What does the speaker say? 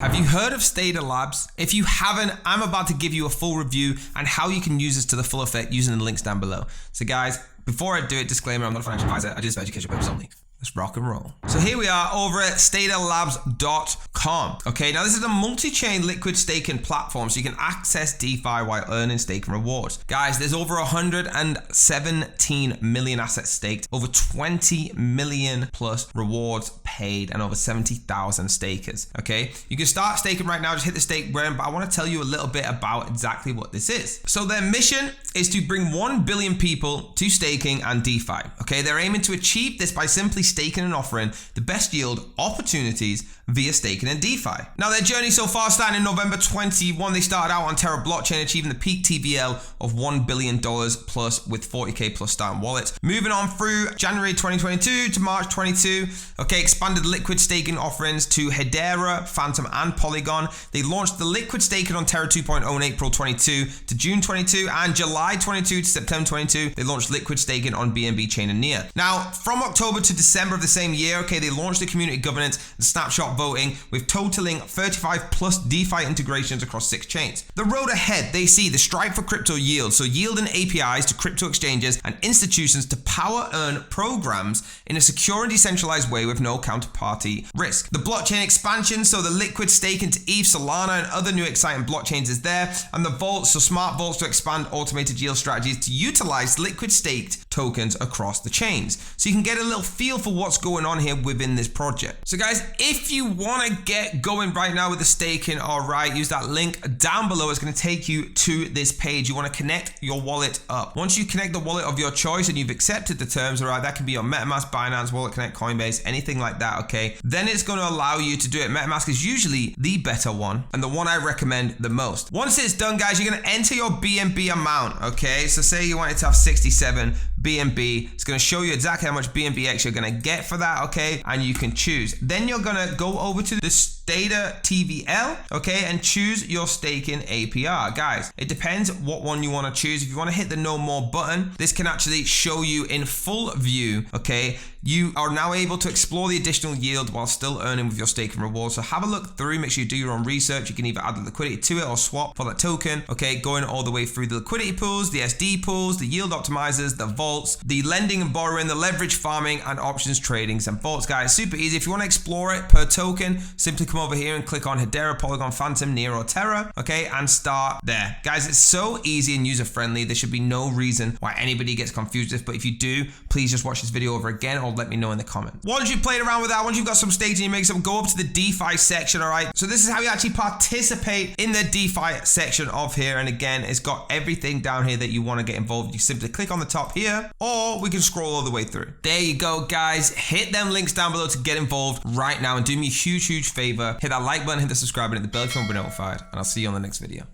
Have you heard of Stader Labs? If you haven't, I'm about to give you a full review and how you can use this to the full effect using the links down below. So guys, before I do it, disclaimer, I'm not a financial advisor. I do this for educational purposes only. Let's rock and roll. So here we are over at staderlabs.com. Okay, now this is a multi-chain liquid staking platform, so you can access DeFi while earning staking rewards. Guys, there's over 117 million assets staked, over 20 million plus rewards paid, and over 70,000 stakers. Okay, you can start staking right now. Just hit the stake button, but I want to tell you a little bit about exactly what this is. So their mission is to bring 1 billion people to staking and DeFi. Okay, they're aiming to achieve this by simply staking and offering the best yield opportunities via staking and DeFi. Now their journey so far, starting in November 21, they started out on Terra blockchain, achieving the peak TVL of $1 billion plus with 40k plus starting wallets. Moving on through January 2022 to March 22, okay, expanded liquid staking offerings to Hedera, Phantom, and Polygon. They launched the liquid staking on Terra 2.0 in April 22 to June 22, and July 22 to September 22, they launched liquid staking on BNB chain and Near. Now, from October to December of the same year, okay, they launched the community governance and snapshot voting with totaling 35 plus DeFi integrations across 6 chains. The road ahead, they see the strive for crypto yield, so yielding APIs to crypto exchanges and institutions to power earn programs in a secure and decentralized way with no counterparty risk. The blockchain expansion, so the liquid staking to ETH, Solana, and other new exciting blockchains is there, and the vaults, so smart vaults to expand automated yield strategies to utilize liquid staked tokens across the chains. So you can get a little feel for what's going on here within this project. So guys, if you want to get going right now with the staking, all right, use that link down below. It's going to take you to this page. You want to connect your wallet up. Once you connect the wallet of your choice and you've accepted the terms, all right, that can be on MetaMask, Binance, Wallet Connect, Coinbase, anything like that, okay, then it's going to allow you to do it. MetaMask is usually the better one and the one I recommend the most. Once it's done, guys, you're going to enter your BNB amount, okay? So say you wanted to have 67 BNB, it's going to show you exactly how much BNBX you're going to get for that, okay, and you can choose. Then you're going to go over to the Stader TVL, okay, and choose your staking APR. Guys, it depends what one you want to choose. If you want to hit the no more button, this can actually show you in full view, okay. You are now able to explore the additional yield while still earning with your staking rewards. So have a look through, make sure you do your own research. You can either add the liquidity to it or swap for that token, okay, going all the way through the liquidity pools, the SD pools, the yield optimizers, the vaults, the lending and borrowing, the leverage farming, and options tradings and vaults. Guys, super easy. If you want to explore it per token, simply come over here and click on Hedera, Polygon, Phantom, Near, or Terra, okay, and start there. Guys, it's so easy and user friendly. There should be no reason why anybody gets confused with this, but if you do, please just watch this video over again or let me know in the comment. Once you've played around with that, once you've got some stakes and you make some, go up to the DeFi section, all right? So this is how you actually participate in the DeFi section of here. And again, it's got everything down here that you want to get involved. You simply click on the top here, or we can scroll all the way through. There you go, guys. Hit them links down below to get involved right now and do me a huge favor. Hit that like button, hit the subscribe button, hit the bell if you want to be notified, and I'll see you on the next video.